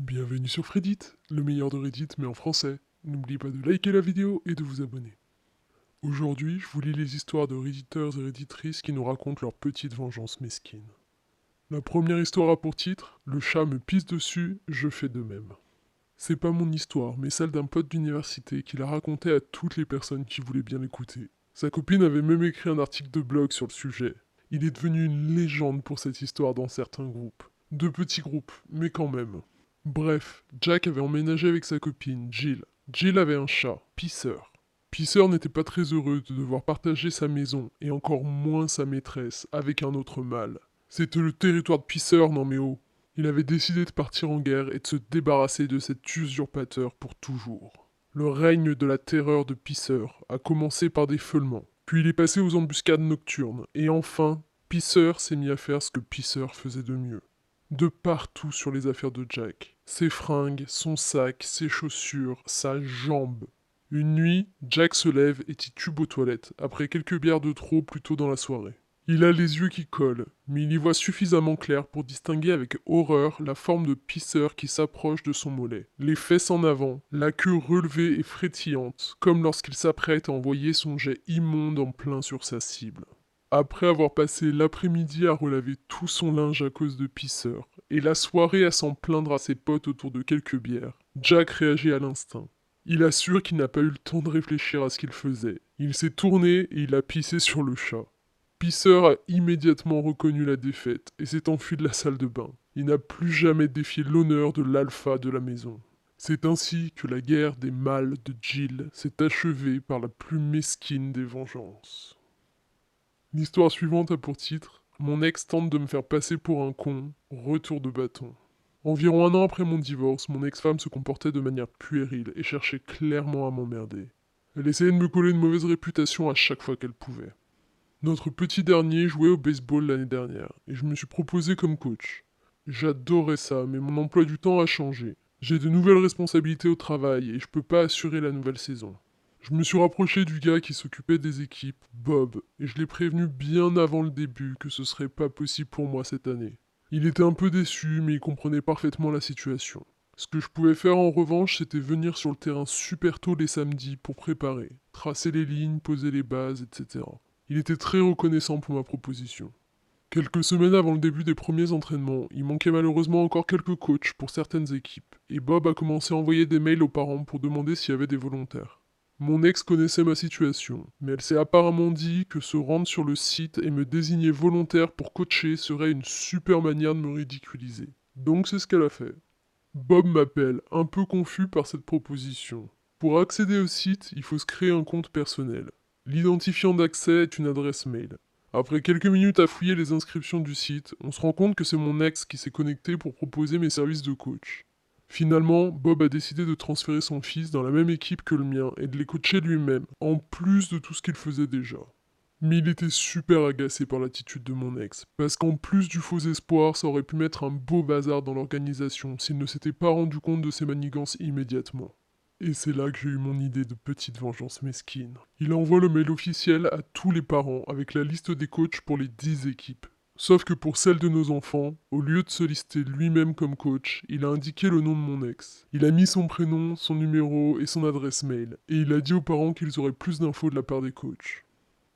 Bienvenue sur Reddit, le meilleur de Reddit mais en français. N'oubliez pas de liker la vidéo et de vous abonner. Aujourd'hui, je vous lis les histoires de Redditeurs et Redditrices qui nous racontent leurs petites vengeances mesquines. La première histoire a pour titre « Le chat me pisse dessus, je fais de même ». C'est pas mon histoire, mais celle d'un pote d'université qui la racontait à toutes les personnes qui voulaient bien l'écouter. Sa copine avait même écrit un article de blog sur le sujet. Il est devenu une légende pour cette histoire dans certains groupes. Deux petits groupes, mais quand même. Bref, Jack avait emménagé avec sa copine, Jill. Jill avait un chat, Pisseur. Pisseur n'était pas très heureux de devoir partager sa maison, et encore moins sa maîtresse, avec un autre mâle. C'était le territoire de Pisseur, non mais oh. Il avait décidé de partir en guerre et de se débarrasser de cet usurpateur pour toujours. Le règne de la terreur de Pisseur a commencé par des feulements, puis il est passé aux embuscades nocturnes, et enfin, Pisseur s'est mis à faire ce que Pisseur faisait de mieux. De partout sur les affaires de Jack. Ses fringues, son sac, ses chaussures, sa jambe. Une nuit, Jack se lève et titube aux toilettes, après quelques bières de trop plus tôt dans la soirée. Il a les yeux qui collent, mais il y voit suffisamment clair pour distinguer avec horreur la forme de Pisseur qui s'approche de son mollet. Les fesses en avant, la queue relevée et frétillante, comme lorsqu'il s'apprête à envoyer son jet immonde en plein sur sa cible. Après avoir passé l'après-midi à relaver tout son linge à cause de Pisseur, et la soirée à s'en plaindre à ses potes autour de quelques bières, Jack réagit à l'instinct. Il assure qu'il n'a pas eu le temps de réfléchir à ce qu'il faisait. Il s'est tourné et il a pissé sur le chat. Pisseur a immédiatement reconnu la défaite et s'est enfui de la salle de bain. Il n'a plus jamais défié l'honneur de l'alpha de la maison. C'est ainsi que la guerre des mâles de Jill s'est achevée par la plus mesquine des vengeances. L'histoire suivante a pour titre « Mon ex tente de me faire passer pour un con, retour de bâton ». Environ un an après mon divorce, mon ex-femme se comportait de manière puérile et cherchait clairement à m'emmerder. Elle essayait de me coller une mauvaise réputation à chaque fois qu'elle pouvait. Notre petit dernier jouait au baseball l'année dernière, et je me suis proposé comme coach. J'adorais ça, mais mon emploi du temps a changé. J'ai de nouvelles responsabilités au travail et je peux pas assurer la nouvelle saison. Je me suis rapproché du gars qui s'occupait des équipes, Bob, et je l'ai prévenu bien avant le début que ce serait pas possible pour moi cette année. Il était un peu déçu, mais il comprenait parfaitement la situation. Ce que je pouvais faire en revanche, c'était venir sur le terrain super tôt les samedis pour préparer, tracer les lignes, poser les bases, etc. Il était très reconnaissant pour ma proposition. Quelques semaines avant le début des premiers entraînements, il manquait malheureusement encore quelques coachs pour certaines équipes, et Bob a commencé à envoyer des mails aux parents pour demander s'il y avait des volontaires. Mon ex connaissait ma situation, mais elle s'est apparemment dit que se rendre sur le site et me désigner volontaire pour coacher serait une super manière de me ridiculiser. Donc c'est ce qu'elle a fait. Bob m'appelle, un peu confus par cette proposition. Pour accéder au site, il faut se créer un compte personnel. L'identifiant d'accès est une adresse mail. Après quelques minutes à fouiller les inscriptions du site, on se rend compte que c'est mon ex qui s'est connecté pour proposer mes services de coach. Finalement, Bob a décidé de transférer son fils dans la même équipe que le mien et de les coacher lui-même, en plus de tout ce qu'il faisait déjà. Mais il était super agacé par l'attitude de mon ex, parce qu'en plus du faux espoir, ça aurait pu mettre un beau bazar dans l'organisation s'il ne s'était pas rendu compte de ses manigances immédiatement. Et c'est là que j'ai eu mon idée de petite vengeance mesquine. Il envoie le mail officiel à tous les parents avec la liste des coachs pour les 10 équipes. Sauf que pour celle de nos enfants, au lieu de se lister lui-même comme coach, il a indiqué le nom de mon ex. Il a mis son prénom, son numéro et son adresse mail, et il a dit aux parents qu'ils auraient plus d'infos de la part des coachs.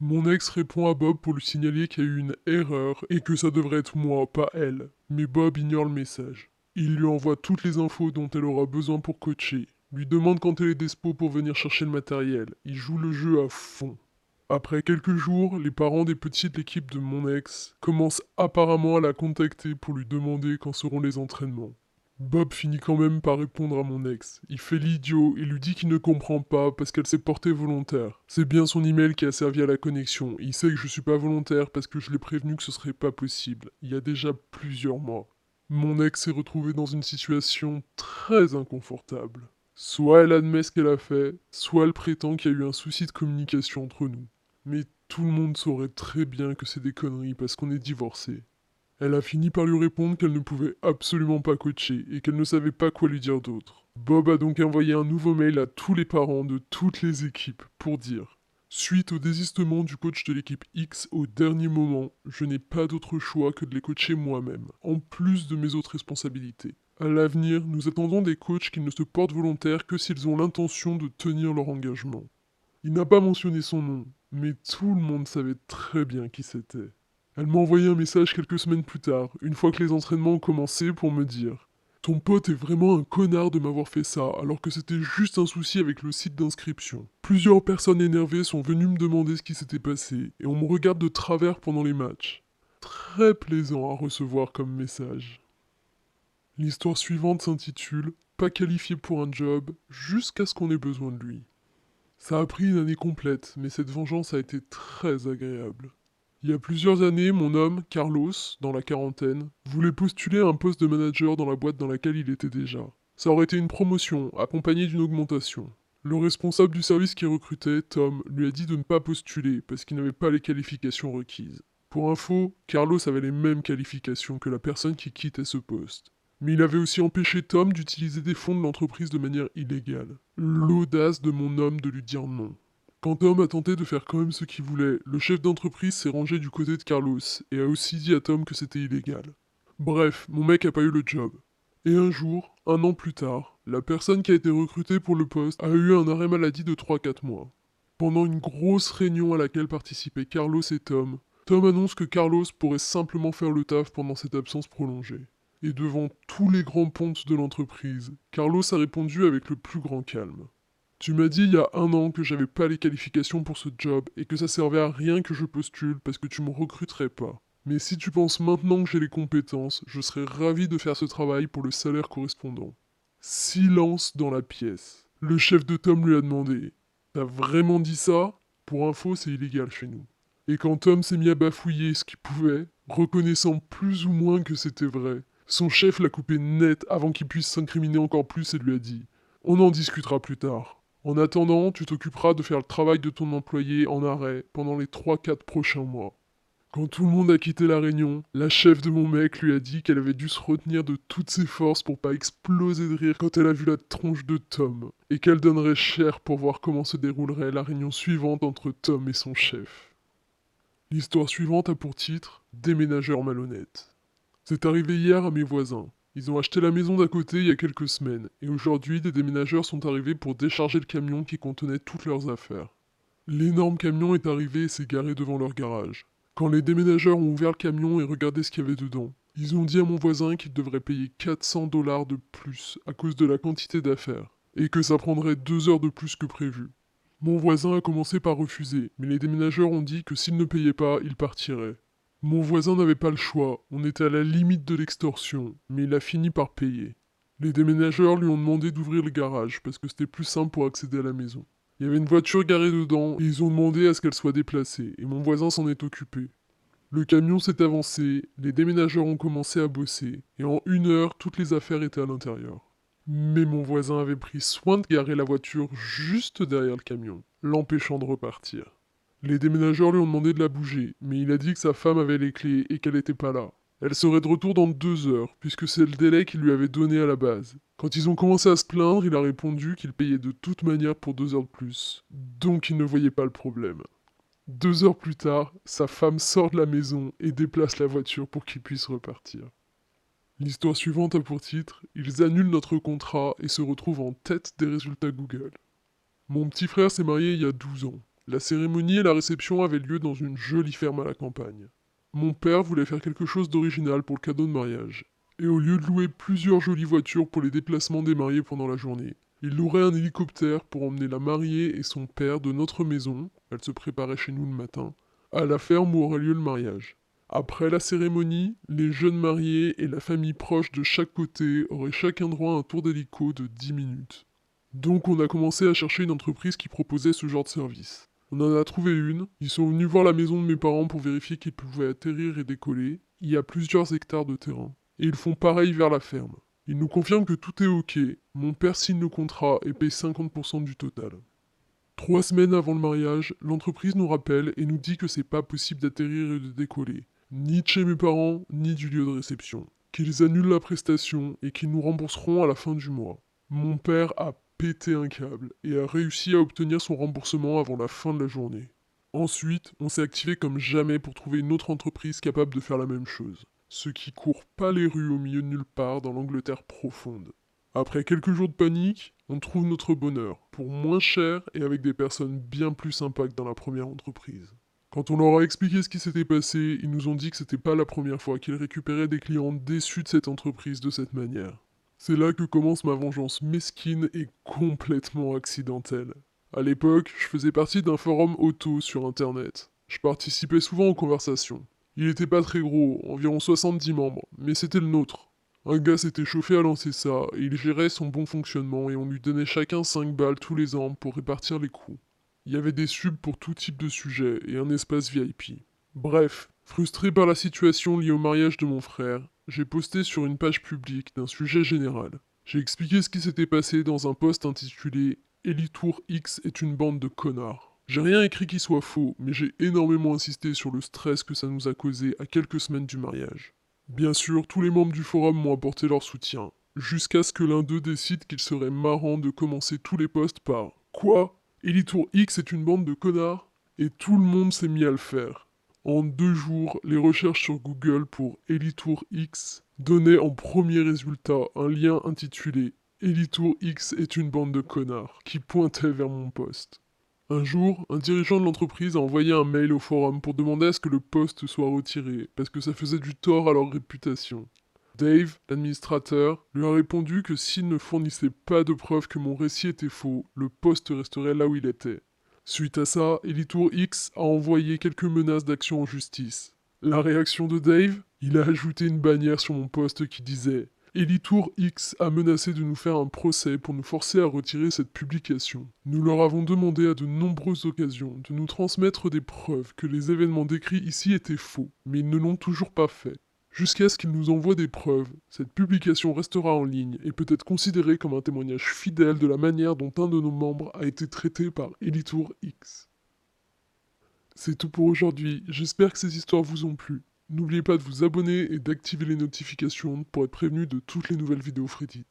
Mon ex répond à Bob pour lui signaler qu'il y a eu une erreur et que ça devrait être moi, pas elle. Mais Bob ignore le message. Il lui envoie toutes les infos dont elle aura besoin pour coacher, lui demande quand elle est dispo pour venir chercher le matériel. Il joue le jeu à fond. Après quelques jours, les parents des petits de l'équipe de mon ex commencent apparemment à la contacter pour lui demander quand seront les entraînements. Bob finit quand même par répondre à mon ex. Il fait l'idiot et lui dit qu'il ne comprend pas parce qu'elle s'est portée volontaire. C'est bien son email qui a servi à la connexion. Il sait que je suis pas volontaire parce que je l'ai prévenu que ce serait pas possible, il y a déjà plusieurs mois. Mon ex s'est retrouvée dans une situation très inconfortable. Soit elle admet ce qu'elle a fait, soit elle prétend qu'il y a eu un souci de communication entre nous. Mais tout le monde saurait très bien que c'est des conneries parce qu'on est divorcés. Elle a fini par lui répondre qu'elle ne pouvait absolument pas coacher et qu'elle ne savait pas quoi lui dire d'autre. Bob a donc envoyé un nouveau mail à tous les parents de toutes les équipes pour dire: suite au désistement du coach de l'équipe X au dernier moment, je n'ai pas d'autre choix que de les coacher moi-même, en plus de mes autres responsabilités. À l'avenir, nous attendons des coachs qui ne se portent volontaires que s'ils ont l'intention de tenir leur engagement. Il n'a pas mentionné son nom, mais tout le monde savait très bien qui c'était. Elle m'a envoyé un message quelques semaines plus tard, une fois que les entraînements ont commencé, pour me dire: ton pote est vraiment un connard de m'avoir fait ça, alors que c'était juste un souci avec le site d'inscription. Plusieurs personnes énervées sont venues me demander ce qui s'était passé, et on me regarde de travers pendant les matchs. Très plaisant à recevoir comme message. L'histoire suivante s'intitule Pas qualifié pour un job, jusqu'à ce qu'on ait besoin de lui. Ça a pris une année complète, mais cette vengeance a été très agréable. Il y a plusieurs années, mon homme, Carlos, dans la quarantaine, voulait postuler à un poste de manager dans la boîte dans laquelle il était déjà. Ça aurait été une promotion, accompagnée d'une augmentation. Le responsable du service qui recrutait, Tom, lui a dit de ne pas postuler parce qu'il n'avait pas les qualifications requises. Pour info, Carlos avait les mêmes qualifications que la personne qui quittait ce poste. Mais il avait aussi empêché Tom d'utiliser des fonds de l'entreprise de manière illégale. L'audace de mon homme de lui dire non. Quand Tom a tenté de faire quand même ce qu'il voulait, le chef d'entreprise s'est rangé du côté de Carlos et a aussi dit à Tom que c'était illégal. Bref, mon mec a pas eu le job. Et un jour, un an plus tard, la personne qui a été recrutée pour le poste a eu un arrêt maladie de 3-4 mois. Pendant une grosse réunion à laquelle participaient Carlos et Tom, Tom annonce que Carlos pourrait simplement faire le taf pendant cette absence prolongée. Et devant tous les grands pontes de l'entreprise, Carlos a répondu avec le plus grand calme. Tu m'as dit il y a un an que j'avais pas les qualifications pour ce job et que ça servait à rien que je postule parce que tu me recruterais pas. Mais si tu penses maintenant que j'ai les compétences, je serais ravi de faire ce travail pour le salaire correspondant. Silence dans la pièce. Le chef de Tom lui a demandé: T'as vraiment dit ça? Pour info, c'est illégal chez nous. Et quand Tom s'est mis à bafouiller ce qu'il pouvait, reconnaissant plus ou moins que c'était vrai, son chef l'a coupé net avant qu'il puisse s'incriminer encore plus et lui a dit: On en discutera plus tard. En attendant, tu t'occuperas de faire le travail de ton employé en arrêt pendant les 3-4 prochains mois. Quand tout le monde a quitté la réunion, la chef de mon mec lui a dit qu'elle avait dû se retenir de toutes ses forces pour pas exploser de rire quand elle a vu la tronche de Tom, et qu'elle donnerait cher pour voir comment se déroulerait la réunion suivante entre Tom et son chef. L'histoire suivante a pour titre Déménageur malhonnête. C'est arrivé hier à mes voisins. Ils ont acheté la maison d'à côté il y a quelques semaines, et aujourd'hui des déménageurs sont arrivés pour décharger le camion qui contenait toutes leurs affaires. L'énorme camion est arrivé et s'est garé devant leur garage. Quand les déménageurs ont ouvert le camion et regardé ce qu'il y avait dedans, ils ont dit à mon voisin qu'il devrait payer 400 $ de plus à cause de la quantité d'affaires, et que ça prendrait 2 heures de plus que prévu. Mon voisin a commencé par refuser, mais les déménageurs ont dit que s'il ne payait pas, il partirait. Mon voisin n'avait pas le choix, on était à la limite de l'extorsion, mais il a fini par payer. Les déménageurs lui ont demandé d'ouvrir le garage parce que c'était plus simple pour accéder à la maison. Il y avait une voiture garée dedans et ils ont demandé à ce qu'elle soit déplacée, et mon voisin s'en est occupé. Le camion s'est avancé, les déménageurs ont commencé à bosser, et en 1 heure, toutes les affaires étaient à l'intérieur. Mais mon voisin avait pris soin de garer la voiture juste derrière le camion, l'empêchant de repartir. Les déménageurs lui ont demandé de la bouger, mais il a dit que sa femme avait les clés et qu'elle n'était pas là. Elle serait de retour dans 2 heures, puisque c'est le délai qu'il lui avait donné à la base. Quand ils ont commencé à se plaindre, il a répondu qu'il payait de toute manière pour 2 heures de plus, donc il ne voyait pas le problème. 2 heures plus tard, sa femme sort de la maison et déplace la voiture pour qu'il puisse repartir. L'histoire suivante a pour titre Ils annulent notre contrat et se retrouvent en tête des résultats Google. Mon petit frère s'est marié il y a 12 ans. La cérémonie et la réception avaient lieu dans une jolie ferme à la campagne. Mon père voulait faire quelque chose d'original pour le cadeau de mariage. Et au lieu de louer plusieurs jolies voitures pour les déplacements des mariés pendant la journée, il louerait un hélicoptère pour emmener la mariée et son père de notre maison, elle se préparait chez nous le matin, à la ferme où aurait lieu le mariage. Après la cérémonie, les jeunes mariés et la famille proche de chaque côté auraient chacun droit à un tour d'hélico de 10 minutes. Donc on a commencé à chercher une entreprise qui proposait ce genre de service. On en a trouvé une, ils sont venus voir la maison de mes parents pour vérifier qu'ils pouvaient atterrir et décoller. Il y a plusieurs hectares de terrain. Et ils font pareil vers la ferme. Ils nous confirment que tout est ok, mon père signe le contrat et paye 50% du total. 3 semaines avant le mariage, l'entreprise nous rappelle et nous dit que c'est pas possible d'atterrir et de décoller, ni de chez mes parents, ni du lieu de réception. Qu'ils annulent la prestation et qu'ils nous rembourseront à la fin du mois. Mon père a pété un câble et a réussi à obtenir son remboursement avant la fin de la journée. Ensuite, on s'est activé comme jamais pour trouver une autre entreprise capable de faire la même chose. ceux qui courent pas les rues au milieu de nulle part dans l'Angleterre profonde. Après quelques jours de panique, on trouve notre bonheur, pour moins cher et avec des personnes bien plus sympas que dans la première entreprise. Quand on leur a expliqué ce qui s'était passé, ils nous ont dit que c'était pas la première fois qu'ils récupéraient des clients déçus de cette entreprise de cette manière. C'est là que commence ma vengeance mesquine et complètement accidentelle. À l'époque, je faisais partie d'un forum auto sur internet. Je participais souvent aux conversations. Il était pas très gros, environ 70 membres, mais c'était le nôtre. Un gars s'était chauffé à lancer ça, et il gérait son bon fonctionnement, et on lui donnait chacun 5 balles tous les ans pour répartir les coûts. Il y avait des subs pour tout type de sujet, et un espace VIP. Bref, frustré par la situation liée au mariage de mon frère, j'ai posté sur une page publique d'un sujet général. J'ai expliqué ce qui s'était passé dans un post intitulé Elitour X est une bande de connards. J'ai rien écrit qui soit faux, mais j'ai énormément insisté sur le stress que ça nous a causé à quelques semaines du mariage. Bien sûr, tous les membres du forum m'ont apporté leur soutien, jusqu'à ce que l'un d'eux décide qu'il serait marrant de commencer tous les posts par Quoi? Elitour X est une bande de connards? Et tout le monde s'est mis à le faire. En 2 jours, les recherches sur Google pour Elitour X donnaient en premier résultat un lien intitulé Elitour X est une bande de connards qui pointait vers mon post. Un jour, un dirigeant de l'entreprise a envoyé un mail au forum pour demander à ce que le post soit retiré, parce que ça faisait du tort à leur réputation. Dave, l'administrateur, lui a répondu que s'il ne fournissait pas de preuves que mon récit était faux, le post resterait là où il était. Suite à ça, Elitour X a envoyé quelques menaces d'action en justice. La réaction de Dave? Il a ajouté une bannière sur mon post qui disait Elitour X a menacé de nous faire un procès pour nous forcer à retirer cette publication. Nous leur avons demandé à de nombreuses occasions de nous transmettre des preuves que les événements décrits ici étaient faux, mais ils ne l'ont toujours pas fait. Jusqu'à ce qu'ils nous envoient des preuves, cette publication restera en ligne et peut être considérée comme un témoignage fidèle de la manière dont un de nos membres a été traité par Elitour X. C'est tout pour aujourd'hui, j'espère que ces histoires vous ont plu. N'oubliez pas de vous abonner et d'activer les notifications pour être prévenu de toutes les nouvelles vidéos Fredit.